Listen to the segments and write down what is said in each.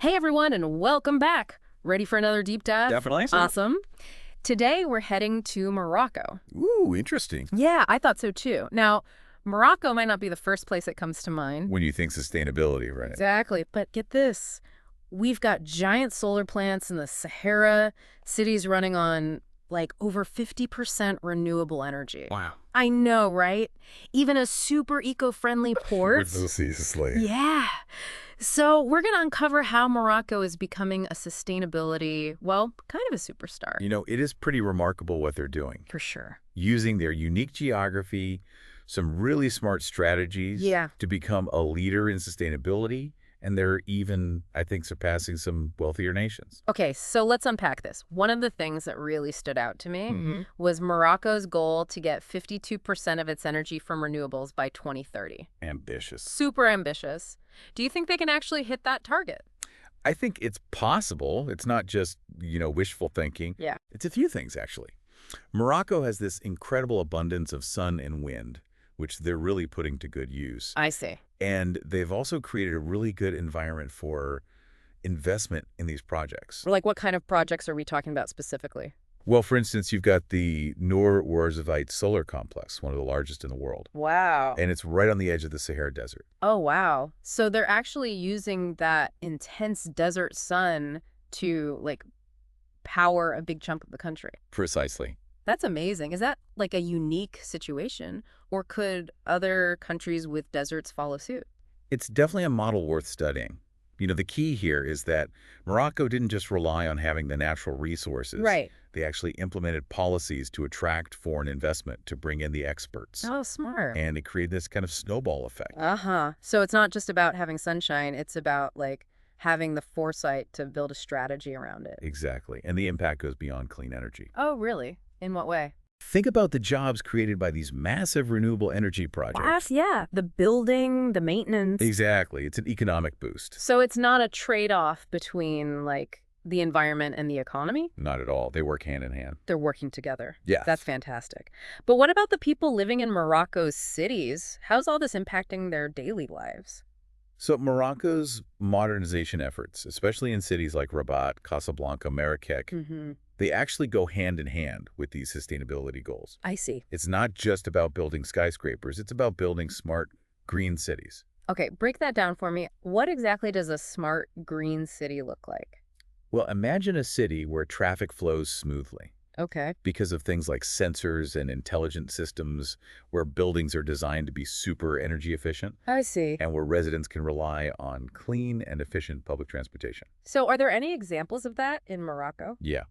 Hey everyone, and welcome back. Ready for another deep dive? Definitely. Awesome. Today we're heading to Morocco. Ooh, interesting. Yeah, I thought so too. Now, Morocco might not be the first place that comes to mind. When you think sustainability, right? Exactly, but get this. We've got giant solar plants in the Sahara, cities running on like over 50% renewable energy. Wow. I know, right? Even a super eco-friendly port. With no ceaselessly. Yeah. So we're going to uncover how Morocco is becoming a sustainability, well, kind of a superstar. You know, it is pretty remarkable what they're doing. For sure. Using their unique geography, some really smart strategies to become a leader in sustainability, and they're even, I think, surpassing some wealthier nations. Okay, so let's unpack this. One of the things that really stood out to me Mm-hmm. was Morocco's goal to get 52% of its energy from renewables by 2030. Ambitious. Super ambitious. Do you think they can actually hit that target? I think it's possible. It's not just, wishful thinking. Yeah. It's a few things, actually. Morocco has this incredible abundance of sun and wind, which they're really putting to good use. I see. And they've also created a really good environment for investment in these projects. Like, what kind of projects are we talking about specifically? Well, for instance, you've got the Noor Solar Complex, one of the largest in the world. Wow. And it's right on the edge of the Sahara Desert. Oh, wow. So they're actually using that intense desert sun to, like, power a big chunk of the country. Precisely. That's amazing. Is that, like, a unique situation? Or could other countries with deserts follow suit? It's definitely a model worth studying. The key here is that Morocco didn't just rely on having the natural resources. Right. They actually implemented policies to attract foreign investment, to bring in the experts. Oh, smart. And it created this kind of snowball effect. Uh-huh. So it's not just about having sunshine. It's about, like, having the foresight to build a strategy around it. Exactly. And the impact goes beyond clean energy. Oh, really? In what way? Think about the jobs created by these massive renewable energy projects. Yeah. The building, the maintenance. Exactly. It's an economic boost. So it's not a trade-off between, like, the environment and the economy? Not at all. They work hand in hand. They're working together. Yes. That's fantastic. But what about the people living in Morocco's cities? How's all this impacting their daily lives? So Morocco's modernization efforts, especially in cities like Rabat, Casablanca, Marrakech, they actually go hand in hand with these sustainability goals. I see. It's not just about building skyscrapers. It's about building smart, green cities. Okay, break that down for me. What exactly does a smart green city look like? Well, imagine a city where traffic flows smoothly Okay. because of things like sensors and intelligent systems, where buildings are designed to be super energy efficient, I see. and where residents can rely on clean and efficient public transportation. So are there any examples of that in Morocco? Yeah.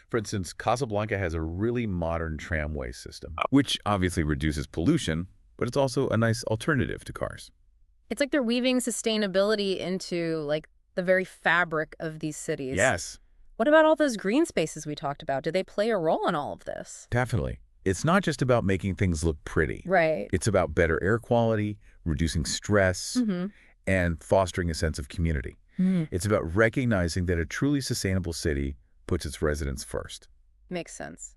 For instance, Casablanca has a really modern tramway system, which obviously reduces pollution, but it's also a nice alternative to cars. It's like they're weaving sustainability into, like, the very fabric of these cities. Yes, What about all those green spaces we talked about? Do they play a role in all of this? definitely. It's not just about making things look pretty. Right. It's about better air quality, reducing stress, and fostering a sense of community. It's about recognizing that a truly sustainable city puts its residents first. Makes sense.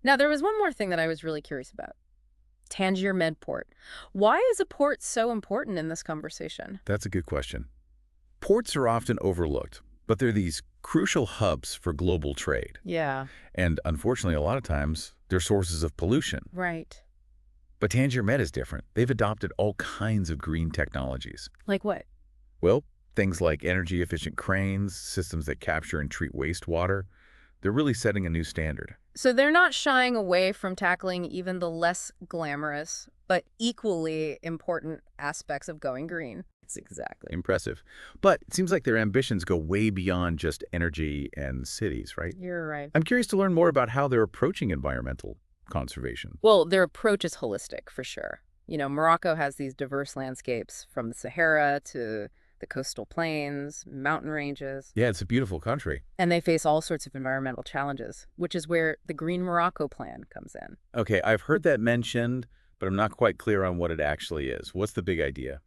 Now, there was one more thing that I was really curious about. Tangier Medport. Why is a port so important in this conversation? That's a good question. Ports are often overlooked, but they're these crucial hubs for global trade. Yeah. And unfortunately, a lot of times, they're sources of pollution. Right. But Tangier Med is different. They've adopted all kinds of green technologies. Like what? Well, things like energy-efficient cranes, systems that capture and treat wastewater. They're really setting a new standard. So they're not shying away from tackling even the less glamorous, but equally important aspects of going green. Exactly. Impressive. But it seems like their ambitions go way beyond just energy and cities, right? You're right. I'm curious to learn more about how they're approaching environmental conservation. Well, their approach is holistic, for sure. Morocco has these diverse landscapes from the Sahara to the coastal plains, mountain ranges, Yeah, it's a beautiful country. and they face all sorts of environmental challenges, which is where the Green Morocco Plan comes in. Okay, I've heard that mentioned, but I'm not quite clear on what it actually is. What's the big idea?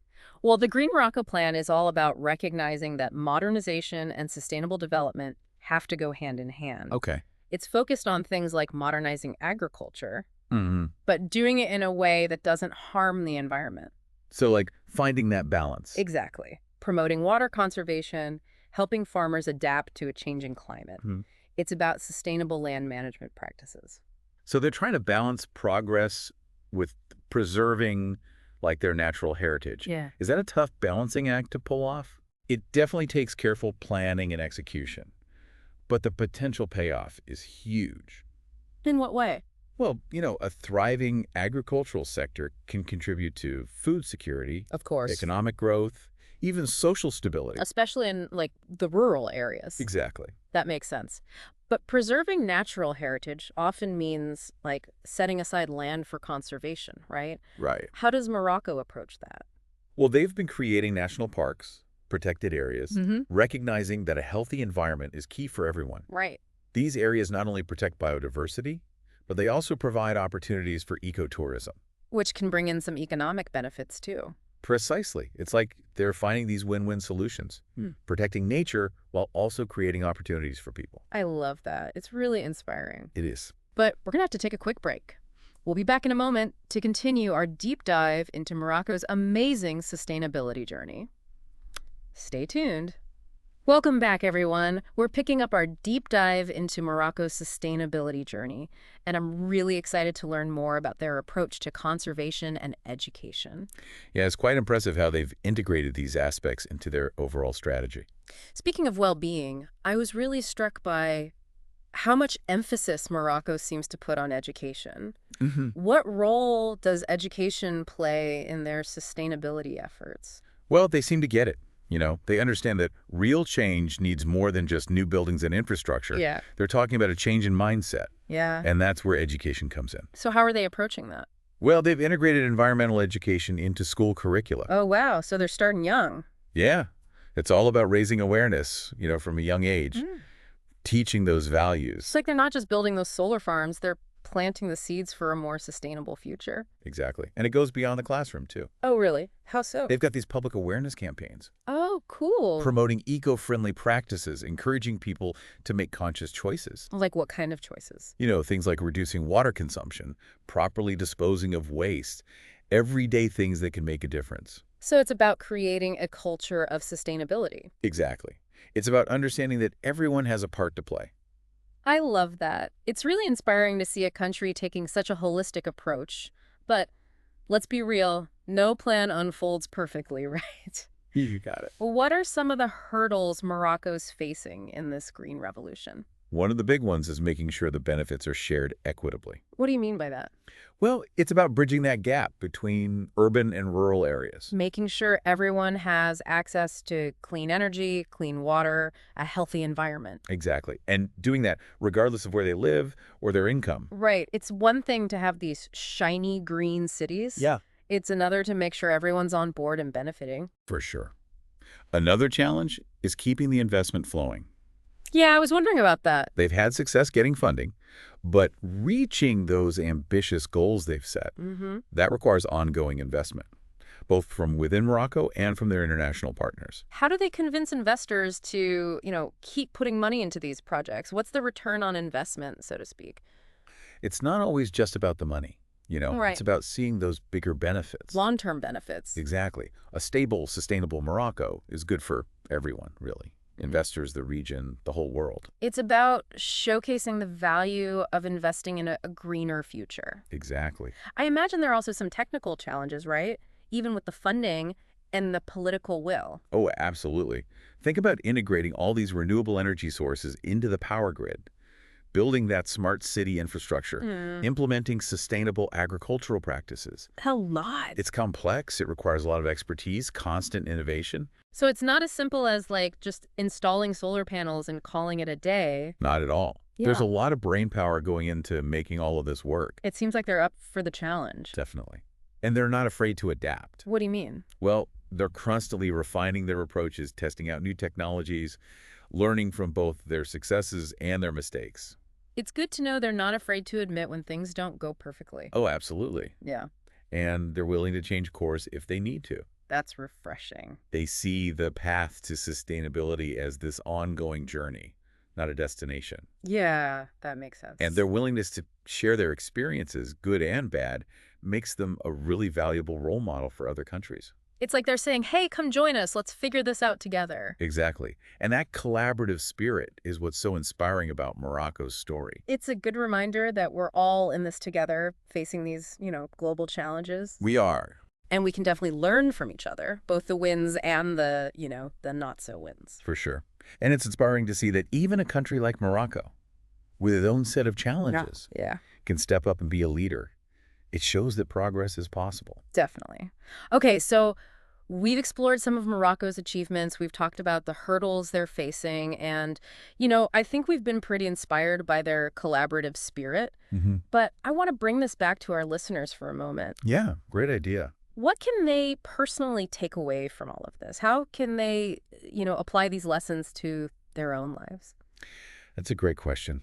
Well, the Green Morocco Plan is all about recognizing that modernization and sustainable development have to go hand in hand. Okay. It's focused on things like modernizing agriculture, Mm-hmm. but doing it in a way that doesn't harm the environment. So, like, finding that balance. Exactly. Promoting water conservation helping farmers adapt to a changing climate. Mhm. It's about sustainable land management practices. So they're trying to balance progress with preserving like their natural heritage. Yeah. Is that a tough balancing act to pull off? It definitely takes careful planning and execution, but the potential payoff is huge. In what way? Well, a thriving agricultural sector can contribute to food security, Of course. economic growth, even social stability. Especially in, like, the rural areas. Exactly. That makes sense. But preserving natural heritage often means, like, setting aside land for conservation, right? Right. How does Morocco approach that? Well, they've been creating national parks, protected areas, Mm-hmm. recognizing that a healthy environment is key for everyone. Right. These areas not only protect biodiversity, but they also provide opportunities for ecotourism. Which can bring in some economic benefits, too. Precisely. It's like they're finding these win-win solutions, protecting nature while also creating opportunities for people. I love that. It's really inspiring. It is. But we're going to have to take a quick break. We'll be back in a moment to continue our deep dive into Morocco's amazing sustainability journey. Stay tuned. Welcome back, everyone. We're picking up our deep dive into Morocco's sustainability journey, and I'm really excited to learn more about their approach to conservation and education. Yeah, it's quite impressive how they've integrated these aspects into their overall strategy. Speaking of well-being, I was really struck by how much emphasis Morocco seems to put on education. What role does education play in their sustainability efforts? Well, they seem to get it. They understand that real change needs more than just new buildings and infrastructure. Yeah. They're talking about a change in mindset, Yeah. and that's where education comes in. So how are they approaching that? Well, they've integrated environmental education into school curricula. Oh, wow. So they're starting young. Yeah, it's all about raising awareness, from a young age, teaching those values. It's like they're not just building those solar farms, they're planting the seeds for a more sustainable future. Exactly. And it goes beyond the classroom, too. Oh, really? How so? They've got these public awareness campaigns. Oh, cool. Promoting eco-friendly practices, encouraging people to make conscious choices. Like what kind of choices? Things like reducing water consumption, properly disposing of waste, everyday things that can make a difference. So it's about creating a culture of sustainability. Exactly. It's about understanding that everyone has a part to play. I love that. It's really inspiring to see a country taking such a holistic approach. But let's be real, no plan unfolds perfectly, right? You got it. What are some of the hurdles Morocco's facing in this green revolution? One of the big ones is making sure the benefits are shared equitably. What do you mean by that? Well, it's about bridging that gap between urban and rural areas. Making sure everyone has access to clean energy, clean water, a healthy environment. Exactly. And doing that regardless of where they live or their income. Right. It's one thing to have these shiny green cities. Yeah. It's another to make sure everyone's on board and benefiting. For sure. Another challenge is keeping the investment flowing. Yeah, I was wondering about that. They've had success getting funding, but reaching those ambitious goals they've set, that requires ongoing investment, both from within Morocco and from their international partners. How do they convince investors to, keep putting money into these projects? What's the return on investment, so to speak? It's not always just about the money. Right. It's about seeing those bigger benefits. Long-term benefits. Exactly. A stable, sustainable Morocco is good for everyone, really. Investors, the region, the whole world. It's about showcasing the value of investing in a greener future. Exactly. I imagine there are also some technical challenges, right? Even with the funding and the political will. Oh, absolutely. Think about integrating all these renewable energy sources into the power grid, building that smart city infrastructure, implementing sustainable agricultural practices. A lot. It's complex. It requires a lot of expertise, constant innovation. So it's not as simple as just installing solar panels and calling it a day. Not at all. Yeah. There's a lot of brain power going into making all of this work. It seems like they're up for the challenge. Definitely. And they're not afraid to adapt. What do you mean? Well, they're constantly refining their approaches, testing out new technologies, learning from both their successes and their mistakes. It's good to know they're not afraid to admit when things don't go perfectly. Oh, absolutely. Yeah. And they're willing to change course if they need to. That's refreshing. They see the path to sustainability as this ongoing journey, not a destination. Yeah, that makes sense. And their willingness to share their experiences, good and bad, makes them a really valuable role model for other countries. It's like they're saying, hey, come join us. Let's figure this out together. Exactly. And that collaborative spirit is what's so inspiring about Morocco's story. It's a good reminder that we're all in this together, facing these, global challenges. We are. And we can definitely learn from each other, both the wins and the not so wins. For sure. And it's inspiring to see that even a country like Morocco, with its own set of challenges, Yeah. can step up and be a leader. It shows that progress is possible. Definitely. Okay, so we've explored some of Morocco's achievements. We've talked about the hurdles they're facing. And, I think we've been pretty inspired by their collaborative spirit. But I want to bring this back to our listeners for a moment. Yeah, great idea. What can they personally take away from all of this? How can they, apply these lessons to their own lives? That's a great question.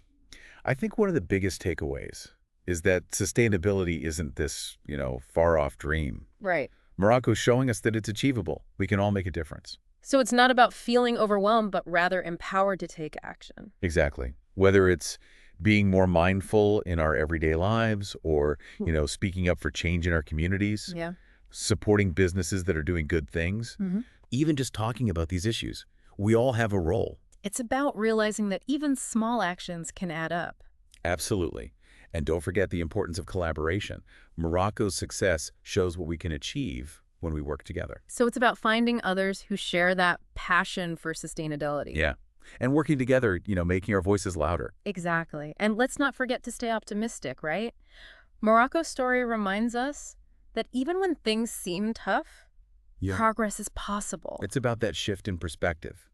I think one of the biggest takeaways is that sustainability isn't this, far-off dream. Right. Morocco's showing us that it's achievable. We can all make a difference. So it's not about feeling overwhelmed, but rather empowered to take action. Exactly. Whether it's being more mindful in our everyday lives or, speaking up for change in our communities, Yeah. supporting businesses that are doing good things, even just talking about these issues. We all have a role. It's about realizing that even small actions can add up. Absolutely. And don't forget the importance of collaboration. Morocco's success shows what we can achieve when we work together. So it's about finding others who share that passion for sustainability. Yeah. And working together, making our voices louder. Exactly. And let's not forget to stay optimistic, right? Morocco's story reminds us that even when things seem tough, progress is possible. It's about that shift in perspective,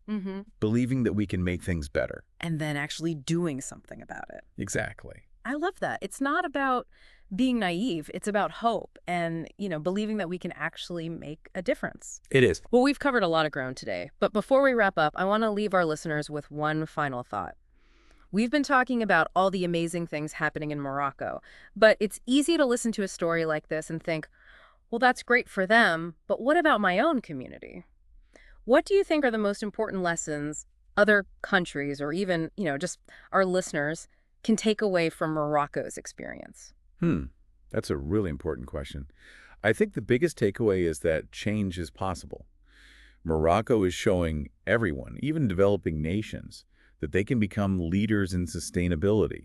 believing that we can make things better. And then actually doing something about it. Exactly. I love that. It's not about being naive. It's about hope and, believing that we can actually make a difference. It is. Well, we've covered a lot of ground today, but before we wrap up, I want to leave our listeners with one final thought. We've been talking about all the amazing things happening in Morocco, but it's easy to listen to a story like this and think, well, that's great for them, but what about my own community? What do you think are the most important lessons other countries or even, just our listeners can take away from Morocco's experience? That's a really important question. I think the biggest takeaway is that change is possible. Morocco is showing everyone, even developing nations, that they can become leaders in sustainability.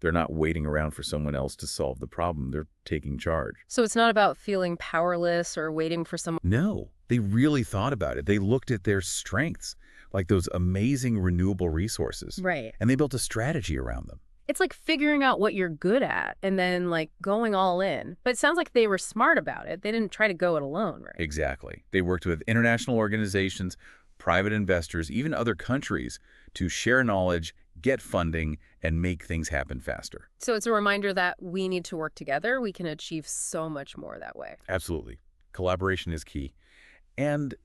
They're not waiting around for someone else to solve the problem. They're taking charge. So it's not about feeling powerless or waiting for someone. No, they really thought about it. They looked at their strengths, like those amazing renewable resources. Right. And they built a strategy around them. It's like figuring out what you're good at and then going all in. But it sounds like they were smart about it. They didn't try to go it alone, right? Exactly. They worked with international organizations, private investors, even other countries to share knowledge, get funding, and make things happen faster. So it's a reminder that we need to work together. We can achieve so much more that way. Absolutely. Collaboration is key. And,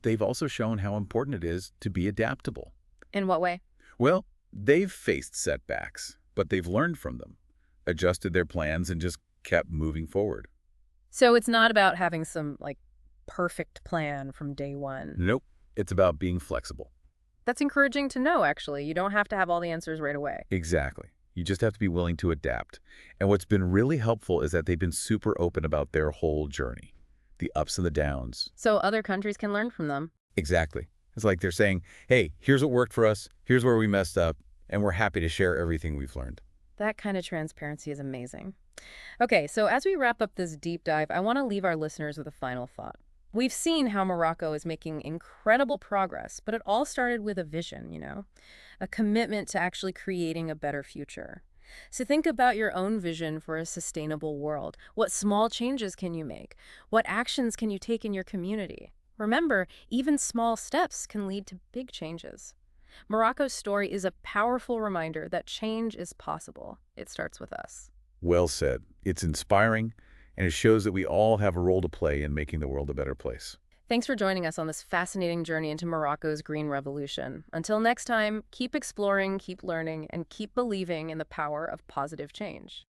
they've also shown how important it is to be adaptable. In what way? Well, they've faced setbacks, but they've learned from them, adjusted their plans, and just kept moving forward. So it's not about having some, perfect plan from day one. Nope. It's about being flexible. That's encouraging to know, actually. You don't have to have all the answers right away. Exactly. You just have to be willing to adapt. And what's been really helpful is that they've been super open about their whole journey, the ups and the downs. So other countries can learn from them. Exactly. It's like they're saying, hey, here's what worked for us, here's where we messed up, and we're happy to share everything we've learned. That kind of transparency is amazing. Okay, so as we wrap up this deep dive, I want to leave our listeners with a final thought. We've seen how Morocco is making incredible progress, but it all started with a vision, a commitment to actually creating a better future. So think about your own vision for a sustainable world. What small changes can you make? What actions can you take in your community? Remember, even small steps can lead to big changes. Morocco's story is a powerful reminder that change is possible. It starts with us. Well said. It's inspiring, and it shows that we all have a role to play in making the world a better place. Thanks for joining us on this fascinating journey into Morocco's green revolution. Until next time, keep exploring, keep learning, and keep believing in the power of positive change.